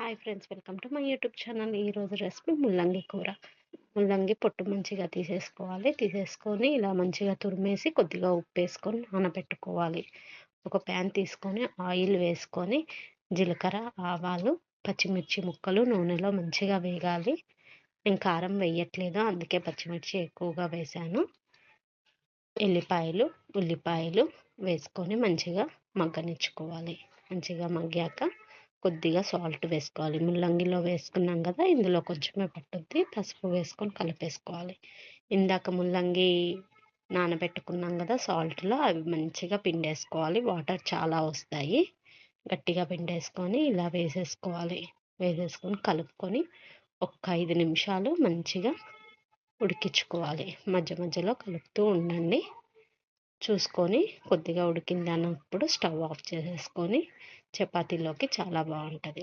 Hi friends, welcome to my YouTube channel. ఈరోజు recipe ముల్లంగి కూర. ముల్లంగి పొట్టు మంచిగా తీసేసుకోవాలి. తీసేసుకొని ఇలా మంచిగా తురిమేసి కొద్దిగా ఉప్పు వేసుకొని నానబెట్టుకోవాలి. ఒక ప్యాన్ తీసుకొని ఆయిల్ వేసుకొని జీలకర్ర, ఆవాలు, పచ్చిమిర్చి ముక్కలు నూనెలో మంచిగా వేగాలి. నేను కారం వేయట్లేదు, అందుకే పచ్చిమిర్చి ఎక్కువగా వేశాను. ఉల్లిపాయలు వేసుకొని మంచిగా మగ్గనిచ్చుకోవాలి. మంచిగా మగ్గాక కొద్దిగా సాల్ట్ వేసుకోవాలి. ముల్లంగిలో వేసుకున్నాం కదా, ఇందులో కొంచెమే పట్టుద్ది. పసుపు వేసుకొని కలిపేసుకోవాలి. ఇందాక ముల్లంగి నానబెట్టుకున్నాం కదా సాల్ట్లో, అవి మంచిగా పిండేసుకోవాలి. వాటర్ చాలా వస్తాయి. గట్టిగా పిండేసుకొని ఇలా వేసేసుకోవాలి. వేసేసుకొని కలుపుకొని ఒక 5 నిమిషాలు మంచిగా ఉడికించుకోవాలి. మధ్య మధ్యలో కలుపుతూ ఉండండి. చూసుకొని కొద్దిగా ఉడికింది అన్నప్పుడు స్టవ్ ఆఫ్ చేసేసుకొని చపాతీలోకి చాలా బాగుంటుంది.